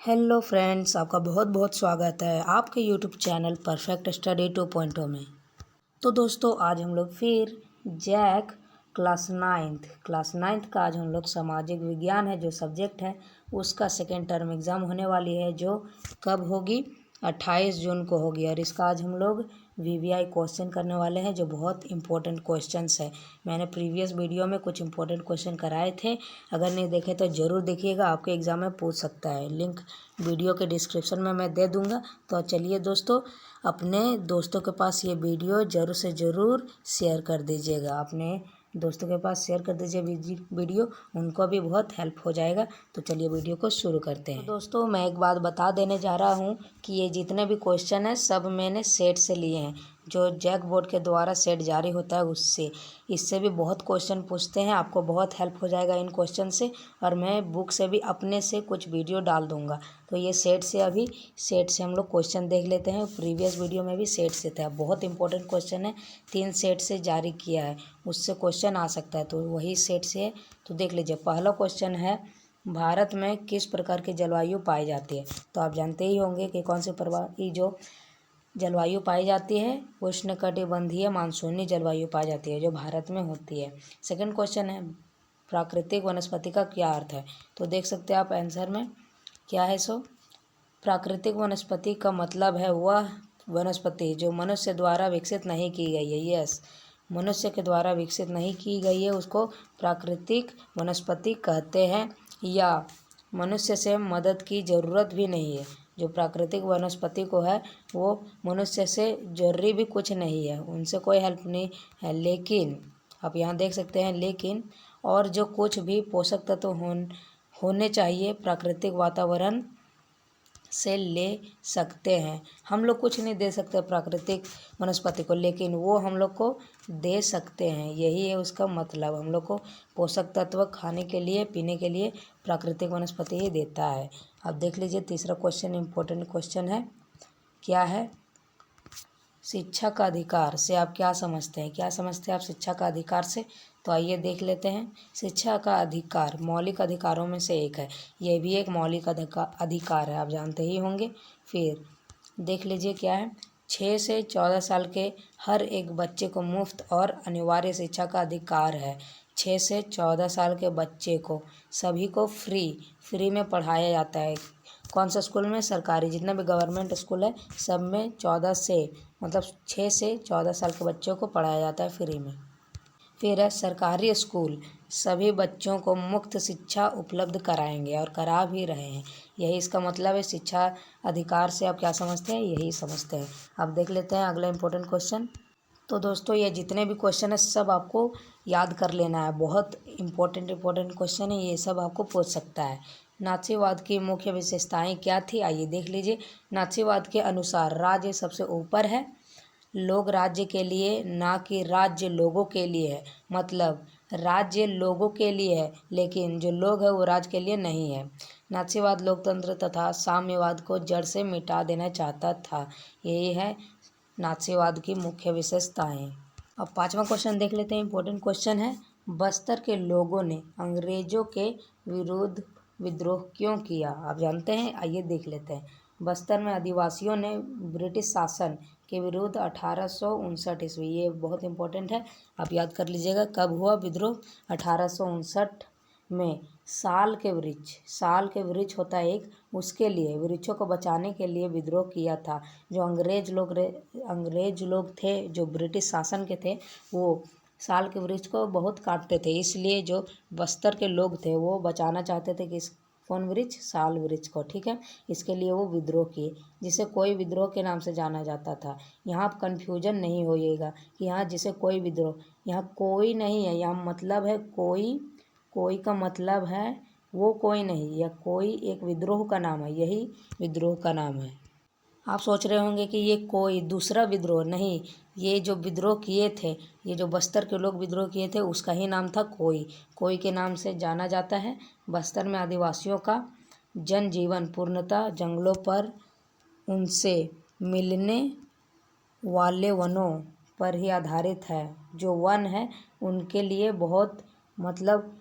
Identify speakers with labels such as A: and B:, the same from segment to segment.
A: Hello friends, आपका बहुत बहुत स्वागत है आपके यूट्यूब चैनल परफेक्ट स्टडी 2.0 में। तो दोस्तों, आज हम लोग फिर जैक क्लास नाइन्थ का आज हम लोग सामाजिक विज्ञान है जो सब्जेक्ट है उसका सेकेंड टर्म एग्ज़ाम होने वाली है, जो कब होगी 28 जून को होगी। और इसका आज हम लोग वीवीआई क्वेश्चन करने वाले हैं जो बहुत इंपॉर्टेंट क्वेश्चंस है। मैंने प्रीवियस वीडियो में कुछ इंपॉर्टेंट क्वेश्चन कराए थे, अगर नहीं देखे तो ज़रूर देखिएगा, आपके एग्ज़ाम में पूछ सकता है। लिंक वीडियो के डिस्क्रिप्शन में मैं दे दूँगा। तो चलिए दोस्तों, अपने दोस्तों के पास ये वीडियो ज़रूर से ज़रूर शेयर कर दीजिएगा। अपने दोस्तों के पास शेयर कर दीजिए वीडियो, उनको भी बहुत हेल्प हो जाएगा। तो चलिए वीडियो को शुरू करते हैं। तो दोस्तों, मैं एक बात बता देने जा रहा हूँ कि ये जितने भी क्वेश्चन हैं सब मैंने सेट से लिए हैं, जो जैक बोर्ड के द्वारा सेट जारी होता है उससे। इससे भी बहुत क्वेश्चन पूछते हैं, आपको बहुत हेल्प हो जाएगा इन क्वेश्चन से। और मैं बुक से भी अपने से कुछ वीडियो डाल दूँगा। तो ये सेट से हम लोग क्वेश्चन देख लेते हैं। प्रीवियस वीडियो में भी सेट से था, बहुत इंपॉर्टेंट क्वेश्चन है, 3 सेट से जारी किया है, उससे क्वेश्चन आ सकता है, तो वही सेट से है। तो देख लीजिए, पहला क्वेश्चन है, भारत में किस प्रकार की जलवायु पाई जाती है। तो आप जानते ही होंगे कि कौन से प्रकार की जो जलवायु पाई जाती है, उष्णकटिबंधीय मानसूनी जलवायु पाई जाती है जो भारत में होती है। सेकंड क्वेश्चन है, प्राकृतिक वनस्पति का क्या अर्थ है। तो देख सकते हैं आप आंसर में क्या है। सो प्राकृतिक वनस्पति का मतलब है वह वनस्पति जो मनुष्य द्वारा विकसित नहीं की गई है। यस, मनुष्य के द्वारा विकसित नहीं की गई है, उसको प्राकृतिक वनस्पति कहते हैं। या मनुष्य से मदद की ज़रूरत भी नहीं है। जो प्राकृतिक वनस्पति को है वो मनुष्य से जरूरी भी कुछ नहीं है, उनसे कोई हेल्प नहीं है। लेकिन आप यहाँ देख सकते हैं, लेकिन और जो कुछ भी पोषक तत्व होने चाहिए प्राकृतिक वातावरण से ले सकते हैं। हम लोग कुछ नहीं दे सकते प्राकृतिक वनस्पति को, लेकिन वो हम लोग को दे सकते हैं। यही है उसका मतलब, हम लोग को पोषक तत्व खाने के लिए पीने के लिए प्राकृतिक वनस्पति ही देता है। अब देख लीजिए, तीसरा क्वेश्चन इंपॉर्टेंट क्वेश्चन है, क्या है, शिक्षा का अधिकार से आप क्या समझते हैं। क्या समझते हैं आप शिक्षा का अधिकार से। तो आइए देख लेते हैं। शिक्षा का अधिकार मौलिक अधिकारों में से एक है, यह भी एक मौलिक अधिकार है, आप जानते ही होंगे। फिर देख लीजिए क्या है, 6 से 14 साल के हर एक बच्चे को मुफ्त और अनिवार्य शिक्षा का अधिकार है। 6 से 14 साल के बच्चे को सभी को फ्री में पढ़ाया जाता है। कौन सा स्कूल में, सरकारी, जितने भी गवर्नमेंट स्कूल है सब में 14 से मतलब 6 से 14 साल के बच्चों को पढ़ाया जाता है फ्री में। फिर है सरकारी स्कूल सभी बच्चों को मुफ्त शिक्षा उपलब्ध कराएंगे और करा भी रहे हैं। यही इसका मतलब है। शिक्षा अधिकार से आप क्या समझते हैं, यही समझते हैं। अब देख लेते हैं अगला इंपॉर्टेंट क्वेश्चन। तो दोस्तों, ये जितने भी क्वेश्चन है सब आपको याद कर लेना है, बहुत इंपॉर्टेंट क्वेश्चन है, ये सब आपको पूछ सकता है। नाथीवाद की मुख्य विशेषताएं क्या थी, आइए देख लीजिए। नाथीवाद के अनुसार राज्य सबसे ऊपर है, लोग राज्य के लिए ना कि राज्य लोगों के लिए है। मतलब राज्य लोगों के लिए है, लेकिन जो लोग है वो राज्य के लिए नहीं है। नाथीवाद लोकतंत्र तथा साम्यवाद को जड़ से मिटा देना चाहता था। यही है नाथीवाद की मुख्य विशेषताएं। अब पांचवा क्वेश्चन देख लेते हैं, इंपॉर्टेंट क्वेश्चन है, बस्तर के लोगों ने अंग्रेजों के विरुद्ध विद्रोह क्यों किया। आप जानते हैं, आइए देख लेते हैं। बस्तर में आदिवासियों ने ब्रिटिश शासन के विरुद्ध 1859 ईस्वी, ये बहुत इंपॉर्टेंट है, आप याद कर लीजिएगा कब हुआ विद्रोह, 1859 में। साल के वृक्ष होता है एक, उसके लिए, वृक्षों को बचाने के लिए विद्रोह किया था। जो अंग्रेज लोग थे, जो ब्रिटिश शासन के थे, वो साल के वृक्ष को बहुत काटते थे, इसलिए जो बस्तर के लोग थे वो बचाना चाहते थे कि कौन वृक्ष, साल वृक्ष को, ठीक है। इसके लिए वो विद्रोह किए, जिसे कोई विद्रोह के नाम से जाना जाता था। यहाँ कन्फ्यूजन नहीं होइएगा कि यहाँ जिसे कोई विद्रोह, यहाँ कोई नहीं है, यहाँ मतलब है कोई, कोई का मतलब है वो कोई नहीं, या कोई एक विद्रोह का नाम है, यही विद्रोह का नाम है। आप सोच रहे होंगे कि ये कोई दूसरा विद्रोह नहीं, ये जो विद्रोह किए थे, ये जो बस्तर के लोग विद्रोह किए थे उसका ही नाम था कोई के नाम से जाना जाता है। बस्तर में आदिवासियों का जनजीवन पूर्णतः जंगलों पर उनसे मिलने वाले वनों पर ही आधारित है। जो वन है उनके लिए बहुत मतलब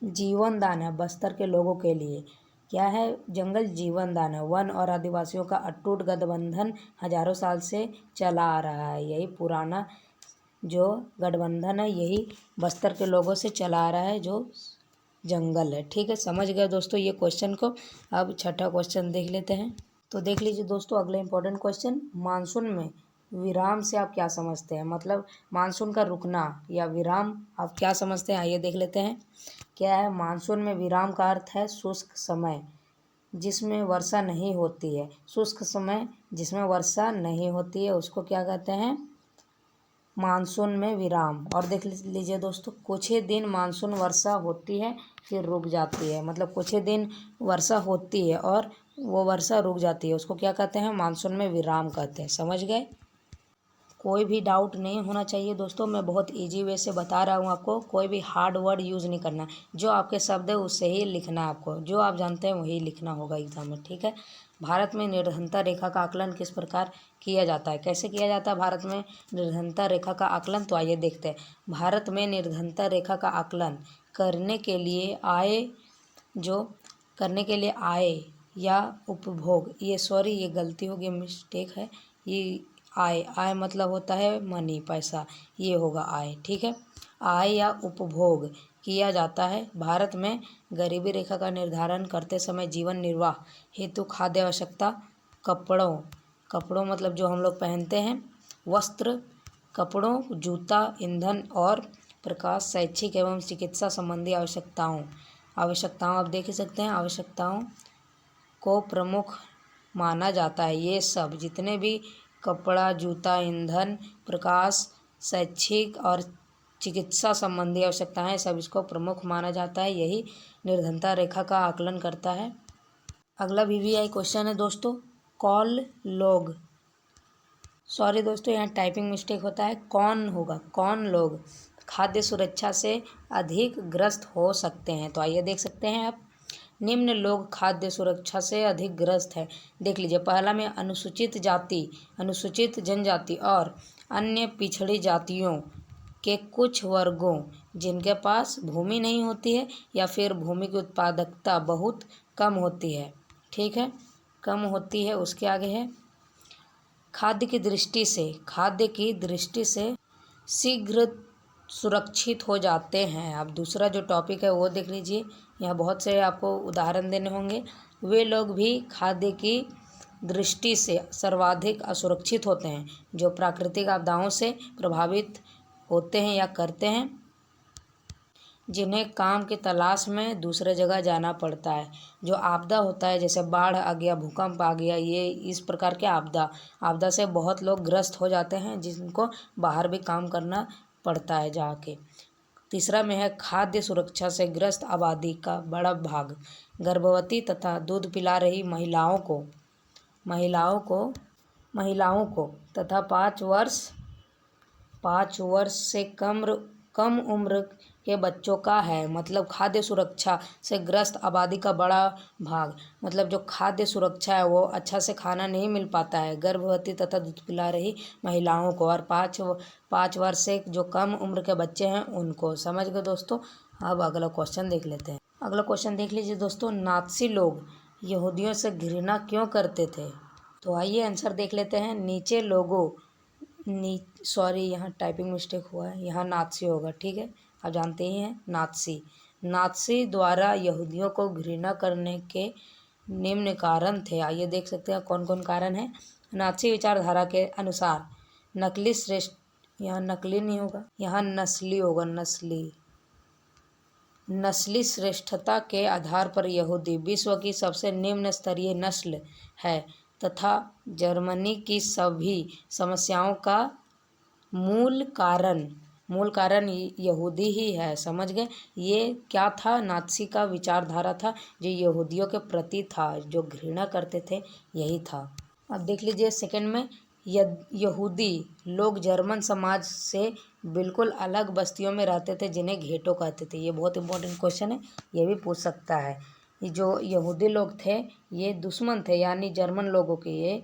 A: जीवन दान है बस्तर के लोगों के लिए। क्या है? जंगल जीवन दान है। वन और आदिवासियों का अटूट गठबंधन हजारों साल से चला आ रहा है। यही पुराना जो गठबंधन है यही बस्तर के लोगों से चला आ रहा है, जो जंगल है। ठीक है, समझ गए दोस्तों ये क्वेश्चन को। अब छठा क्वेश्चन देख लेते हैं। तो देख लीजिए दोस्तों, अगले इंपॉर्टेंट क्वेश्चन, मानसून में विराम से आप क्या समझते हैं? मतलब मानसून का रुकना या विराम आप क्या समझते हैं, आइए देख लेते हैं। क्या है? मानसून में विराम का अर्थ है शुष्क समय जिसमें वर्षा नहीं होती है। शुष्क समय जिसमें वर्षा नहीं होती है उसको क्या कहते हैं? मानसून में विराम। और देख लीजिए दोस्तों, कुछ ही दिन मानसून वर्षा होती है फिर रुक जाती है। मतलब कुछ ही दिन वर्षा होती है और वो वर्षा रुक जाती है, उसको क्या कहते हैं? मानसून में विराम कहते हैं। समझ गए? कोई भी डाउट नहीं होना चाहिए दोस्तों, मैं बहुत इजी वे से बता रहा हूँ आपको। कोई भी हार्ड वर्ड यूज़ नहीं करना, जो आपके शब्द है उससे ही लिखना है आपको, जो आप जानते हैं वही लिखना होगा एग्जाम में। ठीक है। भारत में निर्धनता रेखा का आकलन किस प्रकार किया जाता है? कैसे किया जाता है भारत में निर्धनता रेखा का आकलन? तो आइए देखते हैं। भारत में निर्धनता रेखा का आकलन करने के लिए आय या उपभोग, ये गलती होगी, मिस्टेक है। ये आय मतलब होता है मनी, पैसा, ये होगा आय। ठीक है, आय या उपभोग किया जाता है। भारत में गरीबी रेखा का निर्धारण करते समय जीवन निर्वाह हेतु खाद्य आवश्यकता, कपड़ों मतलब जो हम लोग पहनते हैं, वस्त्र, कपड़ों, जूता, ईंधन और प्रकाश, शैक्षिक एवं चिकित्सा संबंधी आवश्यकताओं आप देख ही सकते हैं, आवश्यकताओं को प्रमुख माना जाता है। ये सब जितने भी कपड़ा, जूता, ईंधन, प्रकाश, शैक्षिक और चिकित्सा संबंधी आवश्यकताएं, सब इसको प्रमुख माना जाता है। यही निर्धनता रेखा का आकलन करता है। अगला वीवीआई क्वेश्चन है दोस्तों, सॉरी दोस्तों, यहाँ टाइपिंग मिस्टेक होता है, कौन लोग खाद्य सुरक्षा से अधिक ग्रस्त हो सकते हैं? तो आइए देख सकते हैं आप। निम्न लोग खाद्य सुरक्षा से अधिक ग्रस्त है। देख लीजिए, पहला में अनुसूचित जनजाति और अन्य पिछड़ी जातियों के कुछ वर्गों जिनके पास भूमि नहीं होती है या फिर भूमि की उत्पादकता बहुत कम होती है। ठीक है, कम होती है। उसके आगे है खाद्य की दृष्टि से शीघ्र सुरक्षित हो जाते हैं। अब दूसरा जो टॉपिक है वो देख लीजिए, यहाँ बहुत से आपको उदाहरण देने होंगे। वे लोग भी खाद्य की दृष्टि से सर्वाधिक असुरक्षित होते हैं जो प्राकृतिक आपदाओं से प्रभावित होते हैं या करते हैं, जिन्हें काम की तलाश में दूसरे जगह जाना पड़ता है। जो आपदा होता है, जैसे बाढ़ आ गया, भूकंप आ गया, ये इस प्रकार के आपदा से बहुत लोग ग्रस्त हो जाते हैं, जिनको बाहर भी काम करना पड़ता है जाके। तीसरा में है खाद्य सुरक्षा से ग्रस्त आबादी का बड़ा भाग गर्भवती तथा दूध पिला रही महिलाओं को तथा 5 वर्ष से कम उम्र के बच्चों का है। मतलब खाद्य सुरक्षा से ग्रस्त आबादी का बड़ा भाग, मतलब जो खाद्य सुरक्षा है वो अच्छा से खाना नहीं मिल पाता है गर्भवती तथा दूध पिला रही महिलाओं को, और 5 वर्ष से जो कम उम्र के बच्चे हैं उनको। समझ गए दोस्तों? अब अगला क्वेश्चन देख लेते हैं। अगला क्वेश्चन देख लीजिए दोस्तों, नात्सी लोग यहूदियों से घृणा क्यों करते थे? तो आइए आंसर देख लेते हैं। यहाँ टाइपिंग मिस्टेक हुआ है, यहाँ नात्सी होगा। ठीक है, आप जानते ही हैं नात्सी द्वारा यहूदियों को घृणा करने के निम्न कारण थे। आइए देख सकते हैं कौन कौन कारण है। नात्सी विचारधारा के अनुसार नकली श्रेष्ठ, यहाँ नकली नहीं होगा, यहाँ नस्ली होगा, नस्ली श्रेष्ठता के आधार पर यहूदी विश्व की सबसे निम्न स्तरीय नस्ल है तथा जर्मनी की सभी समस्याओं का मूल कारण यहूदी ही है। समझ गए? ये क्या था? नात्सी का विचारधारा था जो यहूदियों के प्रति था, जो घृणा करते थे, यही था। अब देख लीजिए सेकंड में, यहूदी लोग जर्मन समाज से बिल्कुल अलग बस्तियों में रहते थे जिन्हें घेटो कहते थे। ये बहुत इंपॉर्टेंट क्वेश्चन है, ये भी पूछ सकता है। ये जो यहूदी लोग थे ये दुश्मन थे, यानी जर्मन लोगों के ये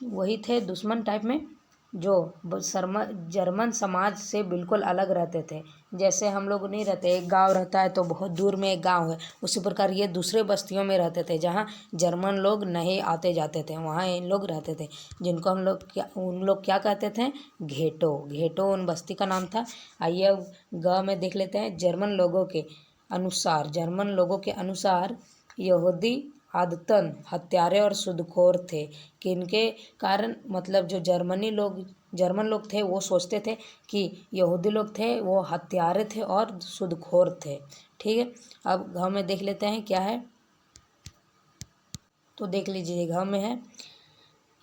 A: वही थे दुश्मन टाइप में, जो जर्मन समाज से बिल्कुल अलग रहते थे। जैसे हम लोग नहीं रहते, एक गांव रहता है तो बहुत दूर में एक गांव है, उसी प्रकार ये दूसरे बस्तियों में रहते थे जहाँ जर्मन लोग नहीं आते जाते थे, वहाँ इन लोग रहते थे, जिनको हम लोग उन लोग क्या कहते थे, घेटो। घेटो उन बस्ती का नाम था। आइए अब ग में देख लेते हैं। जर्मन लोगों के अनुसार यहूदी आदतन हत्यारे और सूदखोर थे। किनके कारण, मतलब जो जर्मन लोग थे वो सोचते थे कि यहूदी लोग थे वो हत्यारे थे और सूदखोर थे। ठीक है, अब घ में देख लेते हैं क्या है। तो देख लीजिए, घ में है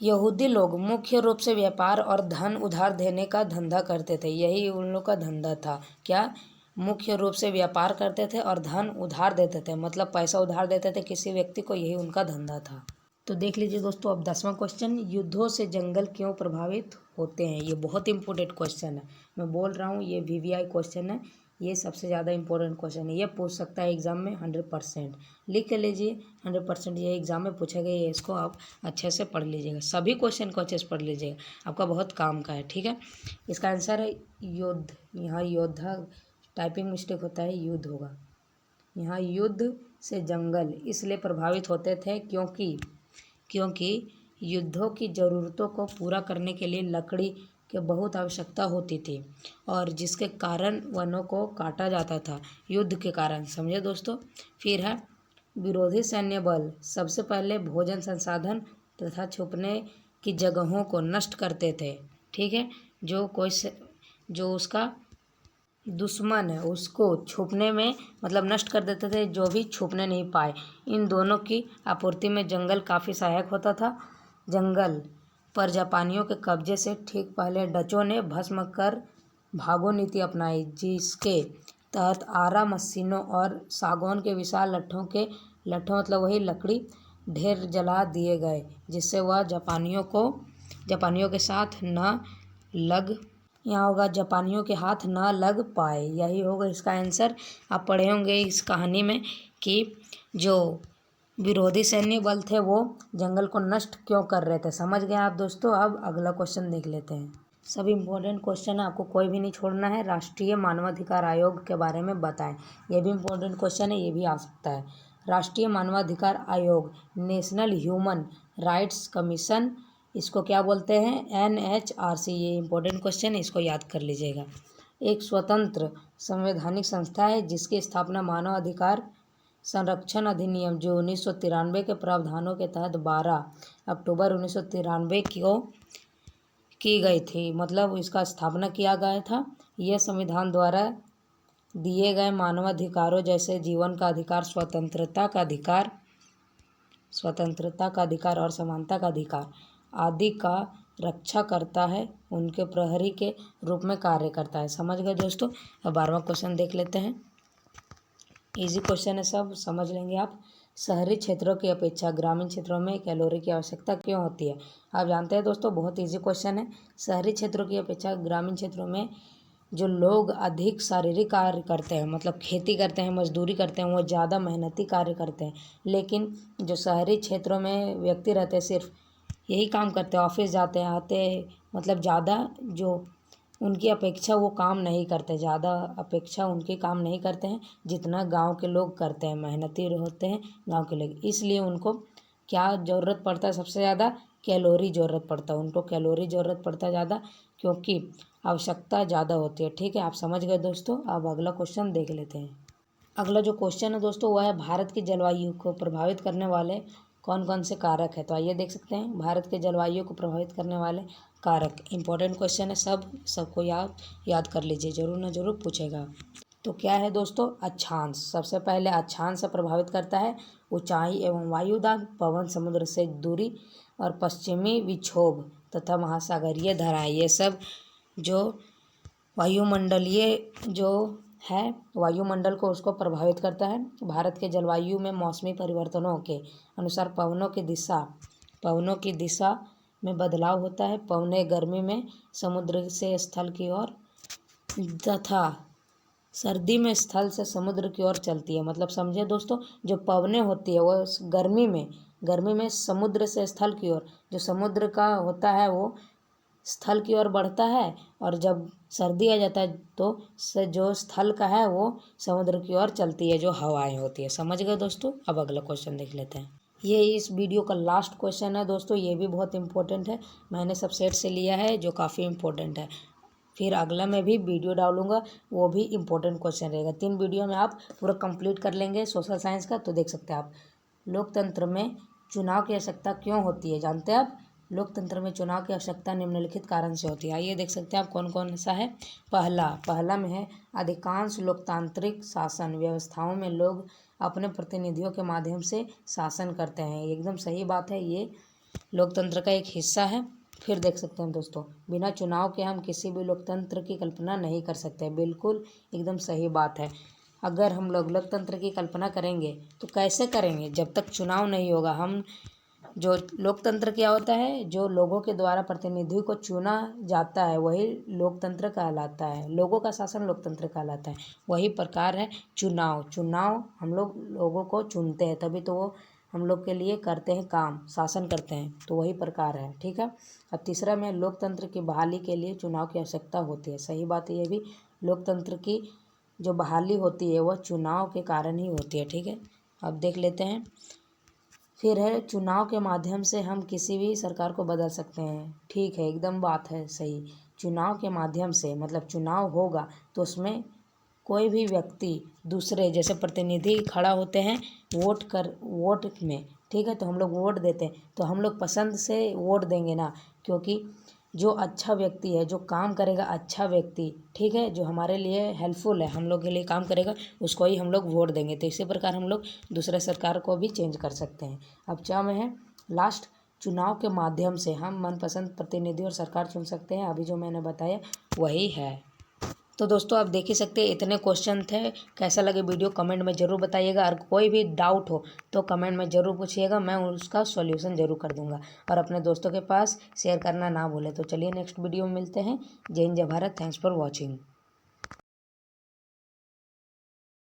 A: यहूदी लोग मुख्य रूप से व्यापार और धन उधार देने का धंधा करते थे। यही उन लोग का धंधा था। क्या? मुख्य रूप से व्यापार करते थे और धन उधार देते थे, मतलब पैसा उधार देते थे किसी व्यक्ति को, यही उनका धंधा था। तो देख लीजिए दोस्तों, अब 10वां क्वेश्चन, युद्धों से जंगल क्यों प्रभावित होते हैं? ये बहुत इंपॉर्टेंट क्वेश्चन है, मैं बोल रहा हूँ ये वीवीआई क्वेश्चन है, ये सबसे ज़्यादा इंपॉर्टेंट क्वेश्चन है। ये पूछ सकता है एग्जाम में 100%। लिख के लीजिए 100% ये एग्जाम में पूछा गया है, इसको आप अच्छे से पढ़ लीजिएगा, सभी क्वेश्चन को अच्छे से पढ़ लीजिएगा, आपका बहुत काम का है। ठीक है, इसका आंसर है युद्ध। यहाँ योद्धा टाइपिंग मिस्टेक होता है, युद्ध होगा। यहाँ युद्ध से जंगल इसलिए प्रभावित होते थे क्योंकि युद्धों की ज़रूरतों को पूरा करने के लिए लकड़ी की बहुत आवश्यकता होती थी और जिसके कारण वनों को काटा जाता था, युद्ध के कारण। समझे दोस्तों। फिर है विरोधी सैन्य बल सबसे पहले भोजन संसाधन तथा छुपने की जगहों को नष्ट करते थे। ठीक है, जो उसका दुश्मन है उसको छुपने में, मतलब नष्ट कर देते थे, जो भी छुपने नहीं पाए। इन दोनों की आपूर्ति में जंगल काफ़ी सहायक होता था। जंगल पर जापानियों के कब्जे से ठीक पहले डचों ने भस्म कर भागो नीति अपनाई, जिसके तहत आरा मशीनों और सागौन के विशाल लट्ठों मतलब वही लकड़ी ढेर जला दिए गए, जिससे वह जापानियों के साथ न लग यहाँ होगा जापानियों के हाथ न लग पाए। यही होगा इसका आंसर। आप पढ़े होंगे इस कहानी में कि जो विरोधी सैन्य बल थे वो जंगल को नष्ट क्यों कर रहे थे। समझ गए आप दोस्तों। अब अगला क्वेश्चन देख लेते हैं। सब इम्पोर्टेंट क्वेश्चन है, आपको कोई भी नहीं छोड़ना है। राष्ट्रीय मानवाधिकार आयोग के बारे में बताएं। ये भी इम्पोर्टेंट क्वेश्चन है, ये भी आ सकता है। राष्ट्रीय मानवाधिकार आयोग, नेशनल ह्यूमन राइट्स कमीशन, इसको क्या बोलते हैं? NHRC। ये इम्पोर्टेंट क्वेश्चन है, इसको याद कर लीजिएगा। एक स्वतंत्र संवैधानिक संस्था है जिसकी स्थापना मानव अधिकार संरक्षण अधिनियम जो 1993 के प्रावधानों के तहत 12 अक्टूबर 1993 को की गई थी, मतलब इसका स्थापना किया गया था। यह संविधान द्वारा दिए गए मानवाधिकारों जैसे जीवन का अधिकार, स्वतंत्रता का अधिकार और समानता का अधिकार आदि का रक्षा करता है, उनके प्रहरी के रूप में कार्य करता है। समझ गए दोस्तों। अब 12वां क्वेश्चन देख लेते हैं। इजी क्वेश्चन है, सब समझ लेंगे आप। शहरी क्षेत्रों की अपेक्षा ग्रामीण क्षेत्रों में कैलोरी की आवश्यकता क्यों होती है? आप जानते हैं दोस्तों, बहुत इजी क्वेश्चन है। शहरी क्षेत्रों की अपेक्षा ग्रामीण क्षेत्रों में जो लोग अधिक शारीरिक कार्य करते हैं, मतलब खेती करते हैं, मजदूरी करते हैं, वो ज़्यादा मेहनती कार्य करते हैं। लेकिन जो शहरी क्षेत्रों में व्यक्ति रहते हैं सिर्फ यही काम करते हैं, ऑफिस जाते हैं आते हैं, मतलब ज़्यादा जो उनकी अपेक्षा वो काम नहीं करते, ज़्यादा अपेक्षा उनकी काम नहीं करते हैं जितना गांव के लोग करते हैं, मेहनती होते हैं गांव के लोग। इसलिए उनको क्या ज़रूरत पड़ता है? सबसे ज़्यादा कैलोरी ज़रूरत पड़ता है उनको, कैलोरी ज़रूरत पड़ता है ज़्यादा, क्योंकि आवश्यकता ज़्यादा होती है। ठीक है, आप समझ गए दोस्तों। अब अगला क्वेश्चन देख लेते हैं। अगला जो क्वेश्चन है दोस्तों वह है भारत की जलवायु को प्रभावित करने वाले कौन कौन से कारक है? तो आइए देख सकते हैं। भारत के जलवायु को प्रभावित करने वाले कारक, इंपॉर्टेंट क्वेश्चन है, सबको याद कर लीजिए, जरूर ना जरूर पूछेगा। तो क्या है दोस्तों? अक्षांश। सबसे पहले अक्षांश से प्रभावित करता है ऊंचाई एवं वायुदाब, पवन, समुद्र से दूरी और पश्चिमी विक्षोभ तथा महासागरीय धाराएं। ये सब जो वायुमंडलीय जो है वायुमंडल को उसको प्रभावित करता है। भारत के जलवायु में मौसमी परिवर्तनों के अनुसार पवनों की दिशा में बदलाव होता है। पवनें गर्मी में समुद्र से स्थल की ओर तथा सर्दी में स्थल से समुद्र की ओर चलती है। मतलब समझे दोस्तों, जो पवनें होती है वो गर्मी में समुद्र से स्थल की ओर, जो समुद्र का होता है वो स्थल की ओर बढ़ता है और जब सर्दी आ जाता है तो जो स्थल का है वो समुद्र की ओर चलती है, जो हवाएं होती है। समझ गए दोस्तों। अब अगला क्वेश्चन देख लेते हैं। ये इस वीडियो का लास्ट क्वेश्चन है दोस्तों, ये भी बहुत इंपॉर्टेंट है। मैंने सबसेट से लिया है जो काफ़ी इंपॉर्टेंट है। फिर अगला मैं भी वीडियो डालूंगा, वो भी इम्पोर्टेंट क्वेश्चन रहेगा। 3 वीडियो में आप पूरा कंप्लीट कर लेंगे सोशल साइंस का। तो देख सकते हैं आप, लोकतंत्र में चुनाव की आवश्यकता क्यों होती है, जानते हैं आप? लोकतंत्र में चुनाव की आवश्यकता निम्नलिखित कारण से होती है। आइए देख सकते हैं आप कौन कौन सा है। पहला में है, अधिकांश लोकतांत्रिक शासन व्यवस्थाओं में लोग अपने प्रतिनिधियों के माध्यम से शासन करते हैं। एकदम सही बात है, ये लोकतंत्र का एक हिस्सा है। फिर देख सकते हैं दोस्तों, बिना चुनाव के हम किसी भी लोकतंत्र की कल्पना नहीं कर सकते। बिल्कुल एकदम सही बात है। अगर हम लोग लोकतंत्र की कल्पना करेंगे तो कैसे करेंगे, जब तक चुनाव नहीं होगा। हम जो लोकतंत्र क्या होता है, जो लोगों के द्वारा प्रतिनिधि को चुना जाता है वही लोकतंत्र कहलाता है। लोगों का शासन लोकतंत्र कहलाता है। वही प्रकार है चुनाव हम लोग लोगों को चुनते हैं, तभी तो वो हम लोग के लिए करते हैं काम, शासन करते हैं। तो वही प्रकार है, ठीक है। अब तीसरा में, लोकतंत्र की बहाली के लिए चुनाव की आवश्यकता होती है। सही बात है ये भी। लोकतंत्र की जो बहाली होती है वह चुनाव के कारण ही होती है, ठीक है। अब देख लेते हैं। फिर है, चुनाव के माध्यम से हम किसी भी सरकार को बदल सकते हैं। ठीक है, एकदम बात है सही। चुनाव के माध्यम से मतलब चुनाव होगा तो उसमें कोई भी व्यक्ति दूसरे जैसे प्रतिनिधि खड़ा होते हैं वोट में, ठीक है। तो हम लोग वोट देते हैं तो हम लोग पसंद से वोट देंगे ना, क्योंकि जो अच्छा व्यक्ति है, जो काम करेगा, अच्छा व्यक्ति, ठीक है, जो हमारे लिए हेल्पफुल है, हम लोग के लिए काम करेगा, उसको ही हम लोग वोट देंगे। तो इसी प्रकार हम लोग दूसरे सरकार को भी चेंज कर सकते हैं। अब क्या में है लास्ट, चुनाव के माध्यम से हम मनपसंद प्रतिनिधि और सरकार चुन सकते हैं। अभी जो मैंने बताया वही है। तो दोस्तों आप देख ही सकते हैं, इतने क्वेश्चन थे। कैसा लगे वीडियो कमेंट में ज़रूर बताइएगा। और कोई भी डाउट हो तो कमेंट में ज़रूर पूछिएगा, मैं उसका सॉल्यूशन ज़रूर कर दूंगा। और अपने दोस्तों के पास शेयर करना ना भूलें। तो चलिए नेक्स्ट वीडियो में मिलते हैं। जय हिंद, जय भारत। Thanks for watching.